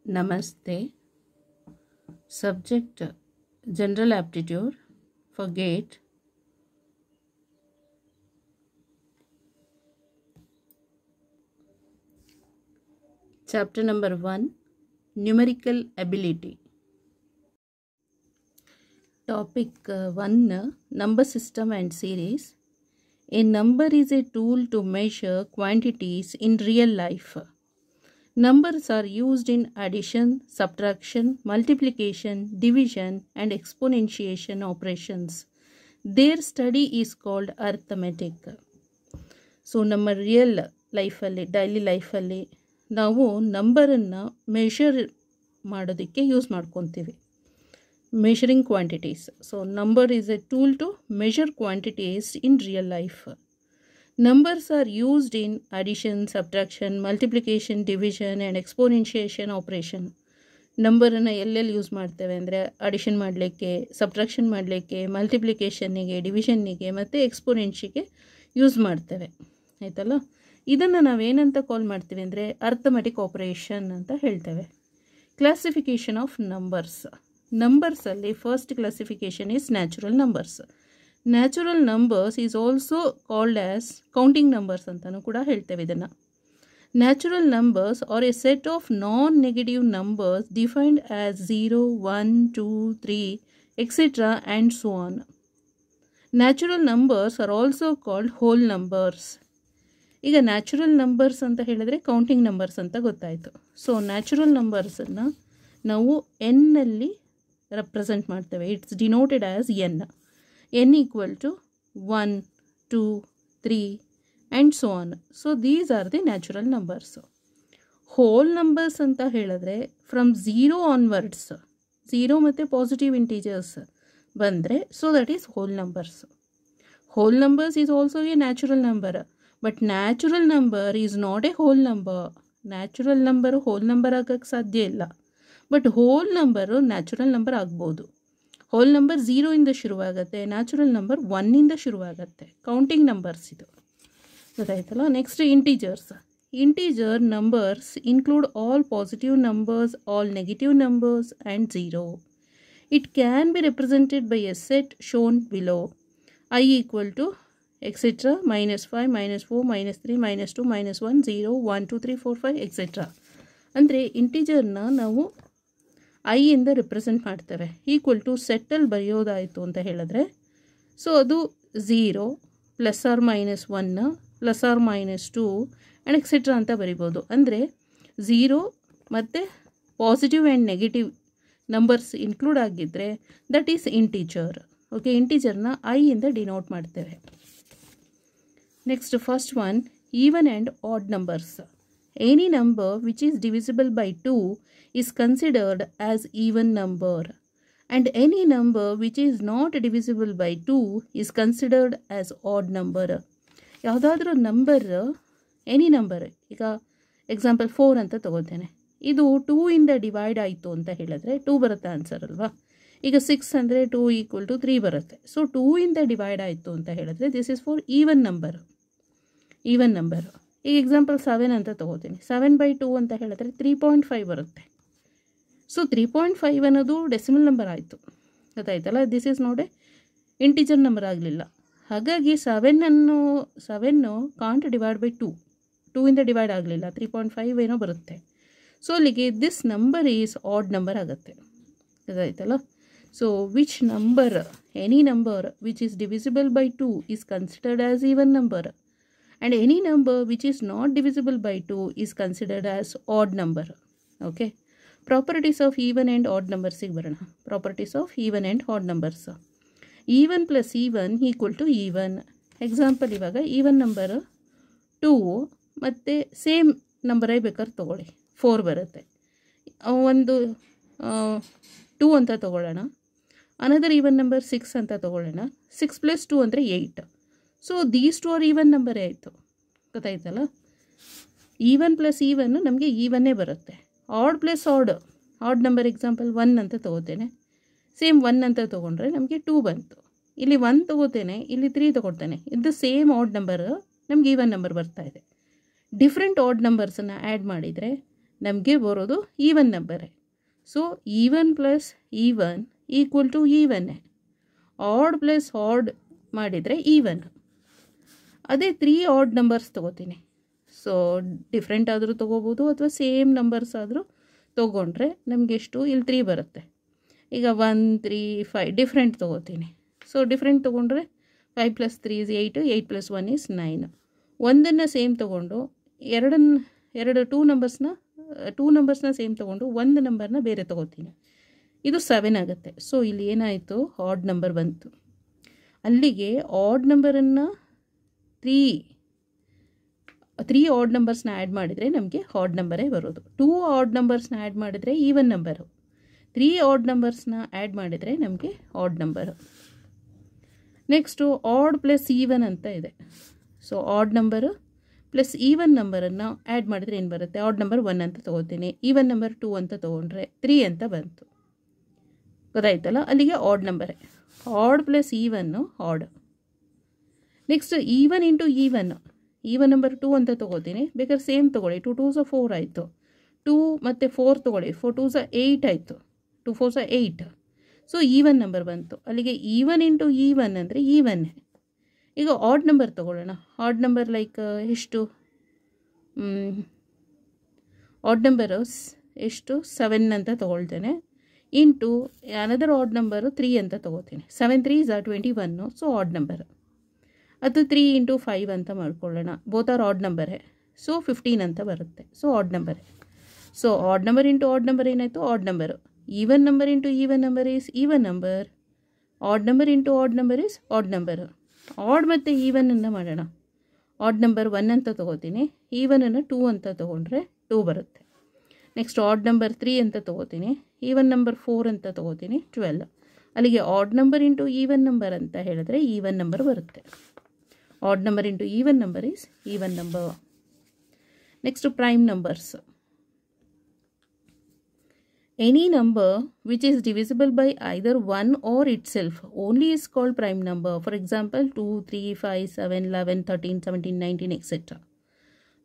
Namaste. Subject General Aptitude for GATE. Chapter number 1, Numerical Ability. Topic 1, Number System and Series. A number is a tool to measure quantities in real life. Numbers are used in addition, subtraction, multiplication, division, and exponentiation operations. Their study is called arithmetic. So, ನಮ್ಮ real ಲೈಫಲ್ಲಿ daily ಲೈಫಲ್ಲಿ ನಾವು ನಂಬರನ್ನು measure ಮಾಡೋದಕ್ಕೆ use ಮಾಡ್ಕೊತೀವಿ. Measuring quantities. So, number is a tool to measure quantities in real life. Numbers are used in addition, subtraction, multiplication, division and exponentiation operation. ನಂಬರನ್ನು ಎಲ್ಲೆಲ್ಲಿ use ಮಾಡ್ತೇವೆ ಅಂದರೆ ಅಡಿಷನ್ ಮಾಡಲಿಕ್ಕೆ, ಸಬ್ಟ್ರಾಕ್ಷನ್ ಮಾಡಲಿಕ್ಕೆ, ಮಲ್ಟಿಪ್ಲಿಕೇಷನ್ನಿಗೆ, ಡಿವಿಷನ್ನಿಗೆ ಮತ್ತು ಎಕ್ಸ್ಪೋನೆನ್ಷಿಗೆ ಯೂಸ್ ಮಾಡ್ತೇವೆ. ಆಯಿತಲ್ಲ, ಇದನ್ನು ನಾವೇನಂತ ಕಾಲ್ ಮಾಡ್ತೀವಿ ಅಂದರೆ ಅರ್ಥಮೆಟಿಕ್ ಆಪರೇಷನ್ ಅಂತ ಹೇಳ್ತೇವೆ. Classification of numbers. ನಂಬರ್ಸಲ್ಲಿ first classification is natural numbers. Natural numbers is also called as counting numbers ಅಂತಲೂ ಕೂಡ ಹೇಳ್ತೇವೆ ಇದನ್ನು. Natural numbers are a set of non negative numbers defined as 0, 1, 2, 3 etcetera and so on. Natural numbers are also called whole numbers. ಈಗ natural numbers ಅಂತ ಹೇಳಿದರೆ counting numbers ಅಂತ ಗೊತ್ತಾಯಿತು. So natural ನಂಬರ್ಸನ್ನು ನಾವು ಎನ್ನಲ್ಲಿ ರೆಪ್ರೆಸೆಂಟ್ ಮಾಡ್ತೇವೆ. It's denoted as an. n equal to 1, 2, 3 and so on. So these are the natural numbers. Whole numbers ಅಂತ ಹೇಳಿದ್ರೆ from 0 onwards, 0 ಮತ್ತು ಪಾಸಿಟಿವ್ ಇಂಟೀಜರ್ಸ್ ಬಂದರೆ so that is hole numbers. Hole numbers is also A natural number, but natural number is not A whole number. Natural number whole number ಆಗೋಕ್ಕೆ ಸಾಧ್ಯ ಇಲ್ಲ, but hole number natural number ಆಗ್ಬೋದು. Whole number 0 ಇಂದ ಶುರುವಾಗುತ್ತೆ, natural number 1 ಇಂದ ಶುರುವಾಗುತ್ತೆ. Counting numbers ಇದು ಗೊತ್ತಾಯ್ತಲ್ಲ. Next integers. Integer numbers include all positive numbers, all negative numbers and 0. It can be represented by A set shown below. I equal to etc. -5, -4, -3, -2, -1, 0, 1, 2, 3, 4, 5 etcetera. ಅಂದರೆ ಇಂಟೀಜರ್ನ ನಾವು I ಇಂದ represent ಮಾಡ್ತೇವೆ. Equal to ಸೆಟ್ಟಲ್ಲಿ ಬರೆಯೋದಾಯಿತು ಅಂತ ಹೇಳಿದ್ರೆ so ಅದು 0 ±1 ±2 and etcetera ಅಂತ ಬರಿಬೋದು. ಅಂದರೆ 0 ಮತ್ತು positive and negative numbers include ಆಗಿದ್ದರೆ ದಟ್ ಈಸ್ ಇಂಟೀಜರ್. ಓಕೆ, ಇಂಟೀಜರ್ನ ಐ ಇಂದ ಡಿನೋಟ್ ಮಾಡ್ತೇವೆ. Next first one, even and odd numbers. Any number which is divisible by 2 is considered as even number, and any number which is not divisible by 2 is considered as odd number. ಯಾವುದಾದ್ರೂ number, any number, ಈಗ example 4 ಅಂತ ತಗೋತೇನೆ. ಇದು 2 ಇಂದ divide ಆಯಿತು ಅಂತ ಹೇಳಿದ್ರೆ 2 ಬರುತ್ತೆ answer ಅಲ್ವಾ. ಈಗ 6 ಅಂದರೆ 2 = 3 ಬರುತ್ತೆ. ಸೊ 2 ಇಂದ ಡಿವೈಡ್ ಆಯಿತು ಅಂತ ಹೇಳಿದ್ರೆ this is for even number. Even number. ಈಗ ಎಕ್ಸಾಂಪಲ್ 7 ಅಂತ ತಗೋತೀನಿ. 7/2 ಅಂತ ಹೇಳಿದ್ರೆ 3.5 ಬರುತ್ತೆ. ಸೊ 3.5 ಅನ್ನೋದು ಡೆಸಿಮಲ್ ನಂಬರ್ ಆಯಿತು, ಗೊತ್ತಾಯ್ತಲ್ಲ. This is not A integer number ಆಗಲಿಲ್ಲ. ಹಾಗಾಗಿ 7 ಕಾಂಟ್ ಡಿವೈಡ್ ಬೈ 2 ಇಂದ ಡಿವೈಡ್ ಆಗಲಿಲ್ಲ, 3.5 ಏನೋ ಬರುತ್ತೆ. ಸೊ ಅಲ್ಲಿಗೆ this number is odd number ಆಗುತ್ತೆ, ಗೊತ್ತಾಯ್ತಲ್ಲ. So which number, any number which is divisible by 2 is considered as even number, and any number which is not divisible by 2 is considered as odd number. Okay, properties of even and odd ನಂಬರ್ಸಿಗೆ ಬರೋಣ. Properties of even and odd numbers. Even plus even equal to even. Example ಇವಾಗ even number 2 ಮತ್ತು same ನಂಬರೇ ಬೇಕಾದ್ರೆ ತೊಗೊಳ್ಳಿ, 4 ಬರುತ್ತೆ. ಒಂದು 2 ಅಂತ ತೊಗೊಳ್ಳೋಣ. ಅನದರ್ ಈವನ್ ನಂಬರ್ 6 ಅಂತ ತೊಗೊಳ್ಳೋಣ. 6 + 2 ಅಂದರೆ 8. ಸೊ ದೀಸ್ 2 ಆರ್ ಈವನ್ ನಂಬರೇ ಆಯಿತು, ಗೊತ್ತಾಯ್ತಲ್ಲ. ಈವನ್ ಪ್ಲಸ್ ಈವನ್ ನಮಗೆ ಈವನ್ನೇ ಬರುತ್ತೆ. Odd plus odd number example 1 ಅಂತ ತೊಗೋತೇನೆ. ಸೇಮ್ 1 ಅಂತ ತೊಗೊಂಡ್ರೆ ನಮಗೆ 2 ಬಂತು. ಇಲ್ಲಿ 1 ತೊಗೋತೇನೆ, ಇಲ್ಲಿ 3 ತೊಗೊಳ್ತೇನೆ. ಇದು ಸೇಮ್ ಆಡ್ ನಂಬರ್ ನಮಗೆ ಈವನ್ ನಂಬರ್ ಬರ್ತಾ ಇದೆ. ಡಿಫ್ರೆಂಟ್ ಆಡ್ ನಂಬರ್ಸನ್ನು ಆ್ಯಡ್ ಮಾಡಿದರೆ ನಮಗೆ ಬರೋದು ಈವನ್ ನಂಬರೇ. So even plus even equal to ಈವನ್ನೇ. ಆಡ್ ಪ್ಲಸ್ ಆಡ್ ಮಾಡಿದರೆ ಈವನ್. ಅದೇ 3 ಆಡ್ ನಂಬರ್ಸ್ ತೊಗೋತೀನಿ. ಸೊ ಡಿಫ್ರೆಂಟ್ ಆದರೂ ತೊಗೋಬೋದು ಅಥವಾ ಸೇಮ್ ನಂಬರ್ಸ್ ಆದರೂ ತೊಗೊಂಡ್ರೆ ನಮಗೆ ಎಷ್ಟು ಇಲ್ಲಿ 3 ಬರುತ್ತೆ. ಈಗ 1 3 5 ಡಿಫ್ರೆಂಟ್ ತೊಗೋತೀನಿ. ಸೊ ಡಿಫ್ರೆಂಟ್ ತೊಗೊಂಡ್ರೆ 5 + 3 = 8, 8 + 1 = 9. ಒಂದನ್ನು ಸೇಮ್ ತೊಗೊಂಡು ಟೂ ನಂಬರ್ಸ್ನ ಸೇಮ್ ತೊಗೊಂಡು ಒಂದು ನಂಬರ್ನ ಬೇರೆ ತೊಗೋತೀನಿ. ಇದು 7 ಆಗುತ್ತೆ. ಸೊ ಇಲ್ಲಿ ಏನಾಯಿತು, ಆಡ್ ನಂಬರ್ ಬಂತು. ಅಲ್ಲಿಗೆ ಆಡ್ ನಂಬರನ್ನು 3 ಆಡ್ ನಂಬರ್ಸ್ನ ಆ್ಯಡ್ ಮಾಡಿದರೆ ನಮಗೆ ಆಡ್ ನಂಬರೇ ಬರೋದು. 2 ಆಡ್ ನಂಬರ್ಸ್ನ ಆ್ಯಡ್ ಮಾಡಿದರೆ ಈವನ್ ನಂಬರು. 3 ಆಡ್ ನಂಬರ್ಸ್ನ ಆ್ಯಡ್ ಮಾಡಿದರೆ ನಮಗೆ odd number. Next odd plus even ಅಂತ ಇದೆ. So odd number plus even ನಂಬರನ್ನು ಆ್ಯಡ್ ಮಾಡಿದರೆ ಏನು ಬರುತ್ತೆ, ಆಡ್ ನಂಬರ್ 1 ಅಂತ ತೊಗೋತೀನಿ, ಈವನ್ ನಂಬರ್ 2 ಅಂತ ತೊಗೊಂಡ್ರೆ 3 ಅಂತ ಬಂತು. ಗೊತ್ತಾಯ್ತಲ್ಲ, ಅಲ್ಲಿಗೆ ಆಡ್ ನಂಬರೇ. Odd plus even odd. Next even into even number 2 ಅಂತ ತೊಗೋತೀನಿ. ಬೇಕಾದ್ರೆ ಸೇಮ್ ತೊಗೊಳ್ಳಿ, 2 2s 4 ಆಯಿತು. 2 ಮತ್ತು 4 ತೊಗೊಳ್ಳಿ, 4 2s 8 ಆಯಿತು, 2 4s 8. ಸೊ ಈವನ್ ನಂಬರ್ ಬಂತು. ಅಲ್ಲಿಗೆ ಈವನ್ ಇಂಟು ಈವನ್ ಅಂದರೆ ಈವನ್ನೇ. ಈಗ ಆಡ್ ನಂಬರ್ ತೊಗೊಳ್ಳೋಣ. ಆಡ್ ನಂಬರ್ ಲೈಕ್ ಎಷ್ಟು, ಆಡ್ ನಂಬರು ಎಷ್ಟು 7 ಅಂತ ತೊಗೊಳ್ತೇನೆ. ಇಂಟು ಅನದರ್ ಆಡ್ ನಂಬರು 3 ಅಂತ ತೊಗೋತೀನಿ. 7 3s 21. ಸೊ ಆಡ್ ನಂಬರ್ ಅದು 3 × 5 ಅಂತ ಮಾಡ್ಕೊಳ್ಳೋಣ. ಬೋತ್ ಆರ್ ಆಡ್ ನಂಬರೇ. ಸೊ 15 ಅಂತ ಬರುತ್ತೆ. ಸೊ ಆಡ್ ನಂಬರೇ. So odd number into odd number ಏನಾಯಿತು, odd number. Even number into even number is even number. Odd number into odd number is odd number. Odd ಮತ್ತು ಈವನನ್ನು ಮಾಡೋಣ. Odd number 1 ಅಂತ ತೊಗೋತೀನಿ, ಈವನನ್ನು 2 ಅಂತ ತೊಗೊಂಡ್ರೆ 2 ಬರುತ್ತೆ. ನೆಕ್ಸ್ಟ್ ಆಡ್ ನಂಬರ್ 3 ಅಂತ ತೊಗೋತೀನಿ, ಈವನ್ ನಂಬರ್ 4 ಅಂತ ತೊಗೋತೀನಿ, 12. ಅಲ್ಲಿಗೆ add number into even number ಅಂತ ಹೇಳಿದ್ರೆ ಈವನ್ ನಂಬರ್ ಬರುತ್ತೆ. Add number into even number is even number. Next prime numbers. Any number which is divisible by either 1 or itself only is called prime number. For example, 2, 3, 5, 7, 11, 13, 17, 19, etc.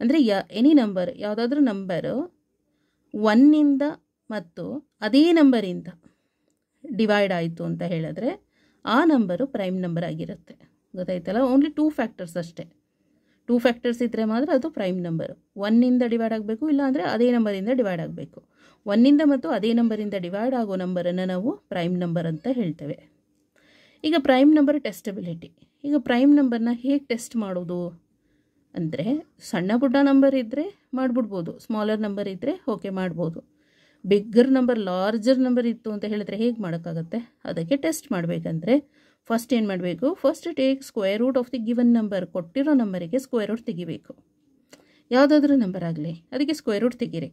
ಅಂದರೆ any number, ಯಾವುದಾದ್ರೂ number 1ಇಂದ ಮತ್ತು ಅದೇ ನಂಬರಿಂದ divide ಆಯಿತು ಅಂತ ಹೇಳಿದ್ರೆ ಆ number prime number ಆಗಿರುತ್ತೆ. ಗೊತ್ತಾಯ್ತಲ್ಲ, ಓನ್ಲಿ 2 ಫ್ಯಾಕ್ಟರ್ಸ್ ಅಷ್ಟೇ. 2 ಫ್ಯಾಕ್ಟರ್ಸ್ ಇದ್ದರೆ ಮಾತ್ರ ಅದು ಪ್ರೈಮ್ ನಂಬರು. 1ಇಂದ ಡಿವೈಡ್ ಆಗಬೇಕು, ಇಲ್ಲಾಂದರೆ ಅದೇ ನಂಬರಿಂದ ಡಿವೈಡ್ ಆಗಬೇಕು. 1ಇಂದ ಮತ್ತು ಅದೇ ನಂಬರಿಂದ ಡಿವೈಡ್ ಆಗೋ ನಂಬರನ್ನು ನಾವು ಪ್ರೈಮ್ ನಂಬರ್ ಅಂತ ಹೇಳ್ತೇವೆ. ಈಗ ಪ್ರೈಮ್ ನಂಬರ್ ಟೆಸ್ಟಬಿಲಿಟಿ. ಈಗ ಪ್ರೈಮ್ ನಂಬರ್ನ ಹೇಗೆ ಟೆಸ್ಟ್ ಮಾಡೋದು ಅಂದರೆ, ಸಣ್ಣ ಪುಟ್ಟ ನಂಬರ್ ಇದ್ದರೆ ಮಾಡಿಬಿಡ್ಬೋದು, ಸ್ಮಾಲರ್ ನಂಬರ್ ಇದ್ದರೆ ಓಕೆ ಮಾಡ್ಬೋದು. ಬಿಗ್ಗರ್ ನಂಬರ್, ಲಾರ್ಜರ್ ನಂಬರ್ ಇತ್ತು ಅಂತ ಹೇಳಿದ್ರೆ ಹೇಗೆ ಮಾಡೋಕ್ಕಾಗತ್ತೆ? ಅದಕ್ಕೆ ಟೆಸ್ಟ್ ಮಾಡಬೇಕಂದ್ರೆ ಫಸ್ಟ್ ಏನು ಮಾಡಬೇಕು, first take square root of the given number. ಕೊಟ್ಟಿರೋ ನಂಬರಿಗೆ ಸ್ಕ್ವೇರ್ ರೂಟ್ ತೆಗಿಬೇಕು. ಯಾವುದಾದ್ರೂ ನಂಬರ್ ಆಗಲಿ ಅದಕ್ಕೆ ಸ್ಕ್ವೇರ್ ರೂಟ್ ತೆಗೀರಿ.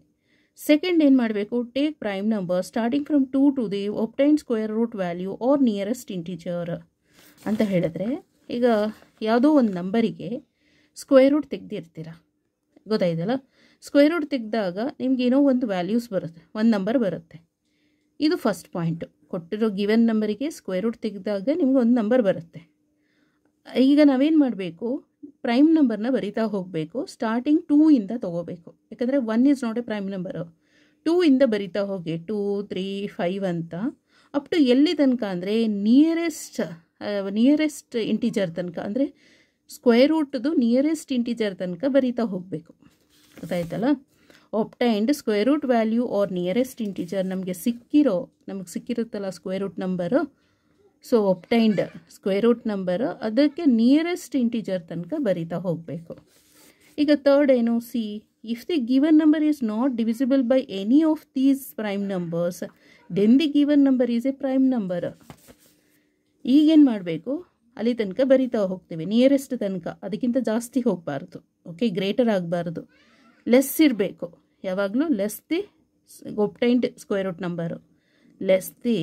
ಸೆಕೆಂಡ್ ಏನು ಮಾಡಬೇಕು, take prime number starting from 2 to the obtain square root value or nearest integer ಅಂತ ಹೇಳಿದ್ರೆ, ಈಗ ಯಾವುದೋ ಒಂದು ನಂಬರಿಗೆ ಸ್ಕ್ವೇರ್ ರೂಟ್ ತೆಗೆದಿರ್ತೀರ, ಗೊತ್ತಾಯ್ತಲ್ಲ. ಸ್ಕ್ವೇರ್ ರೂಟ್ ತೆಗೆದಾಗ ನಿಮಗೇನೋ ಒಂದು ವ್ಯಾಲ್ಯೂಸ್ ಬರುತ್ತೆ, ಒಂದು ನಂಬರ್ ಬರುತ್ತೆ. ಇದು ಫಸ್ಟ್ ಪಾಯಿಂಟು. ಕೊಟ್ಟಿರೋ ಗಿವನ್ ನಂಬರಿಗೆ ಸ್ಕ್ವೇರ್ ರೂಟ್ ತೆಗೆದಾಗ ನಿಮ್ಗೆ ಒಂದು ನಂಬರ್ ಬರುತ್ತೆ. ಈಗ ನಾವೇನು ಮಾಡಬೇಕು, ಪ್ರೈಮ್ ನಂಬರ್ನ ಬರಿತಾ ಹೋಗಬೇಕು. ಸ್ಟಾರ್ಟಿಂಗ್ 2 ಇಂದ ತೊಗೋಬೇಕು, ಯಾಕಂದರೆ 1 is not A prime number. 2 ಇಂದ ಬರಿತಾ ಹೋಗಿ 2 3 5 ಅಂತ ಅಪ್ ಟು ಎಲ್ಲಿ ತನಕ ಅಂದರೆ ನಿಯರೆಸ್ಟ್ ಇಂಟಿಜರ್ ತನಕ, ಅಂದರೆ ಸ್ಕ್ವೇರ್ ರೂಟ್ದು ನಿಯರೆಸ್ಟ್ ಇಂಟಿಜರ್ ತನಕ ಬರಿತಾ ಹೋಗಬೇಕು. ಗೊತ್ತಾಯ್ತಲ್ಲ. Obtained square root value or nearest integer, ನಮಗೆ ಸಿಕ್ಕಿರುತ್ತಲ್ಲ square root number. So obtained square root number, ಅದಕ್ಕೆ ನಿಯರೆಸ್ಟ್ ಇಂಟಿಜರ್ ತನಕ ಬರಿತಾ ಹೋಗಬೇಕು. ಈಗ ಥರ್ಡ್ ಏನು, C if the given number is not divisible by any of these prime numbers then the given number is a prime number. ಈಗೇನು ಮಾಡಬೇಕು, ಅಲ್ಲಿ ತನಕ ಬರಿತಾ ಹೋಗ್ತೀವಿ, ನಿಯರೆಸ್ಟ್ ತನಕ, ಅದಕ್ಕಿಂತ ಜಾಸ್ತಿ ಹೋಗಬಾರ್ದು. ಓಕೆ, ಗ್ರೇಟರ್ ಆಗಬಾರ್ದು, ಲೆಸ್ ಇರಬೇಕು. ಯಾವಾಗಲೂ less the obtained square root number, less the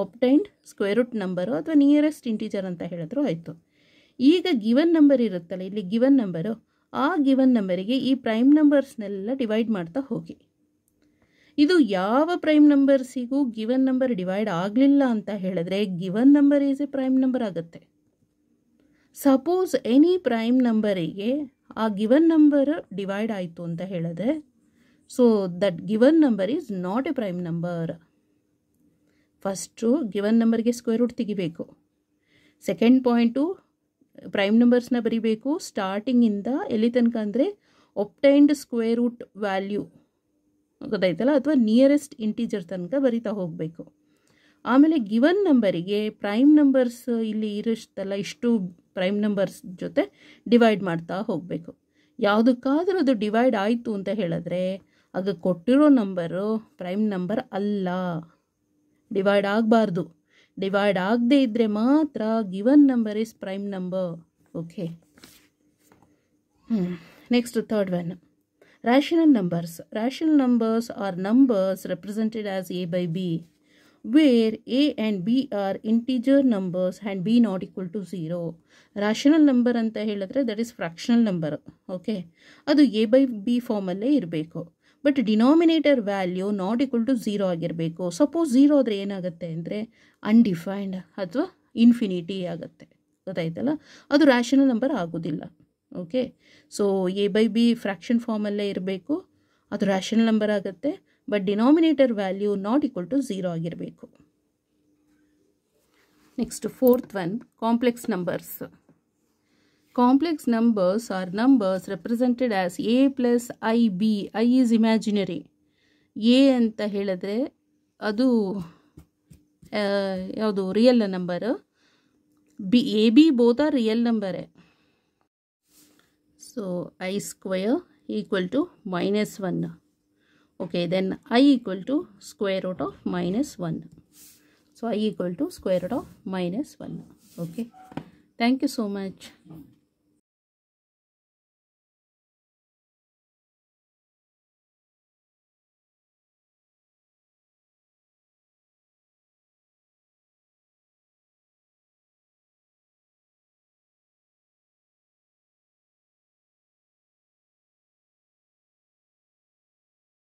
obtained square root number ಅಥವಾ ನಿಯರೆಸ್ಟ್ ಇಂಟಿಜರ್ ಅಂತ ಹೇಳಿದ್ರು ಆಯಿತು. ಈಗ ಗಿವನ್ ನಂಬರ್ ಇರುತ್ತಲ್ಲ, ಇಲ್ಲಿ ಗಿವನ್ ನಂಬರು, ಆ ಗಿವನ್ ನಂಬರಿಗೆ ಈ ಪ್ರೈಮ್ ನಂಬರ್ಸ್ನೆಲ್ಲ ಡಿವೈಡ್ ಮಾಡ್ತಾ ಹೋಗಿ. ಇದು ಯಾವ ಪ್ರೈಮ್ ನಂಬರ್ಸಿಗೂ ಗಿವನ್ ನಂಬರ್ ಡಿವೈಡ್ ಆಗಲಿಲ್ಲ ಅಂತ ಹೇಳಿದ್ರೆ given number is a prime number ಆಗುತ್ತೆ. ಸಪೋಸ್ ಎನಿ ಪ್ರೈಮ್ ನಂಬರಿಗೆ ಆ ಗಿವನ್ ನಂಬರ್ ಡಿವೈಡ್ ಆಯಿತು ಅಂತ ಹೇಳಿದ್ರೆ So that given number is not a prime number. First given ನಂಬರ್ಗೆ ಸ್ಕ್ವೇರ್ ರೂಟ್ ತೆಗಿಬೇಕು. ಸೆಕೆಂಡ್ ಪಾಯಿಂಟು ಪ್ರೈಮ್ ನಂಬರ್ಸ್ನ ಬರೀಬೇಕು ಸ್ಟಾರ್ಟಿಂಗಿಂದ ಎಲ್ಲಿ ತನಕ ಅಂದರೆ ಒಬ್ಟೈನ್ಡ್ ಸ್ಕ್ವೇರ್ ರೂಟ್ ವ್ಯಾಲ್ಯೂ ಗೊತ್ತಾಯ್ತಲ್ಲ, ಅಥವಾ ನಿಯರೆಸ್ಟ್ ಇಂಟೀಜರ್ ತನಕ ಬರೀತಾ ಹೋಗಬೇಕು. ಆಮೇಲೆ ಗಿವನ್ ನಂಬರಿಗೆ ಪ್ರೈಮ್ ನಂಬರ್ಸ್ ಇಲ್ಲಿ ಇರುತ್ತಲ್ಲ, ಇಷ್ಟು ಪ್ರೈಮ್ ನಂಬರ್ಸ್ ಜೊತೆ ಡಿವೈಡ್ ಮಾಡ್ತಾ ಹೋಗಬೇಕು. ಯಾವುದಕ್ಕಾದರೂ ಅದು ಡಿವೈಡ್ ಆಯಿತು ಅಂತ ಹೇಳಿದ್ರೆ ಆಗ ಕೊಟ್ಟಿರೋ ನಂಬರು ಪ್ರೈಮ್ ನಂಬರ್ ಅಲ್ಲ, ಡಿವೈಡ್ ಆಗಬಾರ್ದು. ಡಿವೈಡ್ ಆಗದೇ ಇದ್ದರೆ ಮಾತ್ರ given number is prime number. Okay, next third one, rational numbers. Rational numbers are numbers represented as a by b, where a and b are integer numbers and b not equal to 0. rational number ಅಂತ ಹೇಳಿದ್ರೆ that is fractional number. Okay, ಅದು a by b ಫಾರ್ಮಲ್ಲೇ ಇರಬೇಕು. But denominator value not equal to 0 ಆಗಿರಬೇಕು. Suppose 0 ಆದರೆ ಏನಾಗುತ್ತೆ ಅಂದರೆ undefined ಅಥವಾ ಇನ್ಫಿನಿಟಿ ಆಗುತ್ತೆ. ಗೊತ್ತಾಯ್ತಲ್ಲ, ಅದು ರ್ಯಾಷನಲ್ ನಂಬರ್ ಆಗೋದಿಲ್ಲ. Okay, so A by B fraction ಫಾರ್ಮಲ್ಲೇ ಇರಬೇಕು, ಅದು ರ್ಯಾಷನಲ್ ನಂಬರ್ ಆಗುತ್ತೆ. But denominator value not equal to 0 ಆಗಿರಬೇಕು. Next fourth one, complex numbers. Complex numbers are numbers represented as a plus ib. I is imaginary. a ಅಂತ ಹೇಳಿದ್ರೆ ಅದು ಯಾವುದು real number, B A B both are real ನಂಬರೇ. So I square equal to -1. Okay, then I equal to square root of -1. So I equal to square root of -1. Okay, thank you so much.